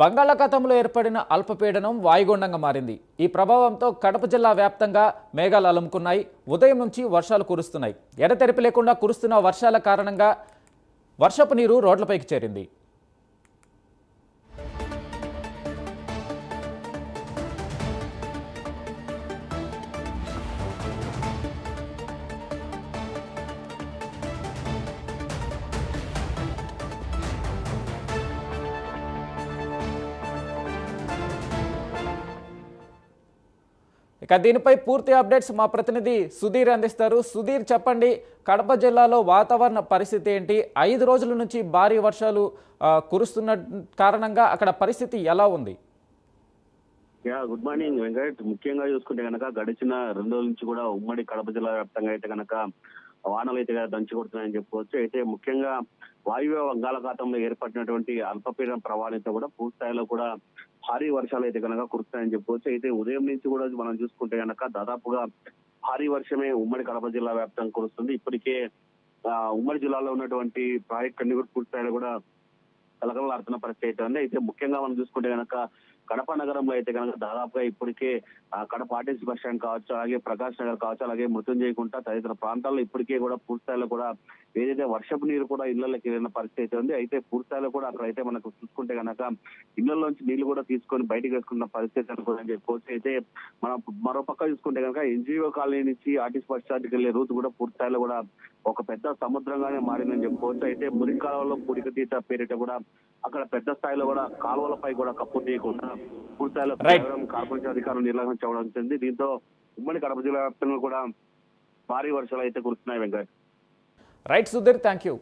బంగాళాఖాతంలో ఏర్పడిన అల్పపీడనం వాయుగుండంగా మారింది. ఈ ప్రభావంతో కడప జిల్లా వ్యాప్తంగా మేఘాలు అలుముకున్నాయి. ఉదయం నుంచి వర్షాలు కురుస్తున్నాయి. ఎడతెరిపి లేకుండా కురుస్తున్న వర్షాల కారణంగా వర్షపు నీరు రోడ్లపైకి చేరింది. ఇక దీనిపై పూర్తి అప్డేట్స్ మా ప్రతినిధి సుధీర్ అందిస్తారు. సుధీర్, చెప్పండి, కడప జిల్లాలో వాతావరణ పరిస్థితి ఏంటి? 5 రోజుల నుంచి భారీ వర్షాలు కురుస్తున్న కారణంగా అక్కడ పరిస్థితి ఎలా ఉంది? Good morning Venkat. ముఖ్యంగా చూసుకుంటే కనుక గడిచిన 2 రోజుల నుంచి కూడా ఉమ్మడి కడప జిల్లా వ్యాప్తంగా అయితే కనుక వానలు అయితే దంచి కొడుతున్నాయని చెప్పుకోవచ్చు. అయితే ముఖ్యంగా వాయువ్య బంగాళాఖాతంలో ఏర్పడినటువంటి అల్పపీడన ప్రభావంతో కూడా పూర్తిస్థాయిలో కూడా భారీ వర్షాలు అయితే కనుక కురుస్తాయని చెప్పుకోవచ్చు. అయితే ఉదయం నుంచి కూడా మనం చూసుకుంటే కనుక దాదాపుగా భారీ వర్షమే ఉమ్మడి కడప జిల్లా వ్యాప్తంగా కురుస్తుంది. ఇప్పటికే ఉమ్మడి జిల్లాలో ఉన్నటువంటి ప్రాజెక్ట్ కూడా పూర్తిస్థాయిలో కూడా కలకలాడుతున్న పరిస్థితి అయితే ఉంది. అయితే ముఖ్యంగా మనం చూసుకుంటే కనుక కడప నగరంలో అయితే కనుక దాదాపుగా ఇప్పటికే కడప ఆర్టీసీ బస్ స్టాండ్ కావచ్చు, అలాగే ప్రకాష్ నగర్ కావచ్చు, అలాగే మృత్యుంజయకుంట తదితర ప్రాంతాల్లో ఇప్పటికే కూడా పూర్తిస్థాయిలో కూడా ఏదైతే వర్షపు నీరు కూడా ఇళ్లలోకి వెళ్ళిన పరిస్థితి అయితే ఉంది. అయితే పూర్తిస్థాయిలో కూడా అక్కడైతే మనకు చూసుకుంటే కనుక ఇళ్లలోంచి నీళ్లు కూడా తీసుకొని బయటకు వేసుకున్న పరిస్థితి అనుకోని చెప్పుకోవచ్చు. అయితే మనం మరో పక్క చూసుకుంటే కనుక ఎన్జిఓ కాలనీ నుంచి ఆర్టీసీ బస్ స్టాండ్కి వెళ్లే రూట్ కూడా పూర్తిస్థాయిలో కూడా ఒక పెద్ద సముద్రంగానే మారిందని చెప్పుకోవచ్చు. అయితే మురికి కాలువలో పూడికతీత పేరిట కూడా అక్కడ పెద్ద స్థాయిలో కూడా కాలువలపై కూడా కప్పు తీయకుండా పూర్తిస్థాయిలో కార్పొరేషన్ అధికారులు నిర్లక్ష్యం చేయడం చెంది దీంతో ఉమ్మడి కడప జిల్లా వ్యాప్తంగా కూడా భారీ వర్షాలు అయితే కురుస్తున్నాయి Venkat. Right Sudheer, thank you.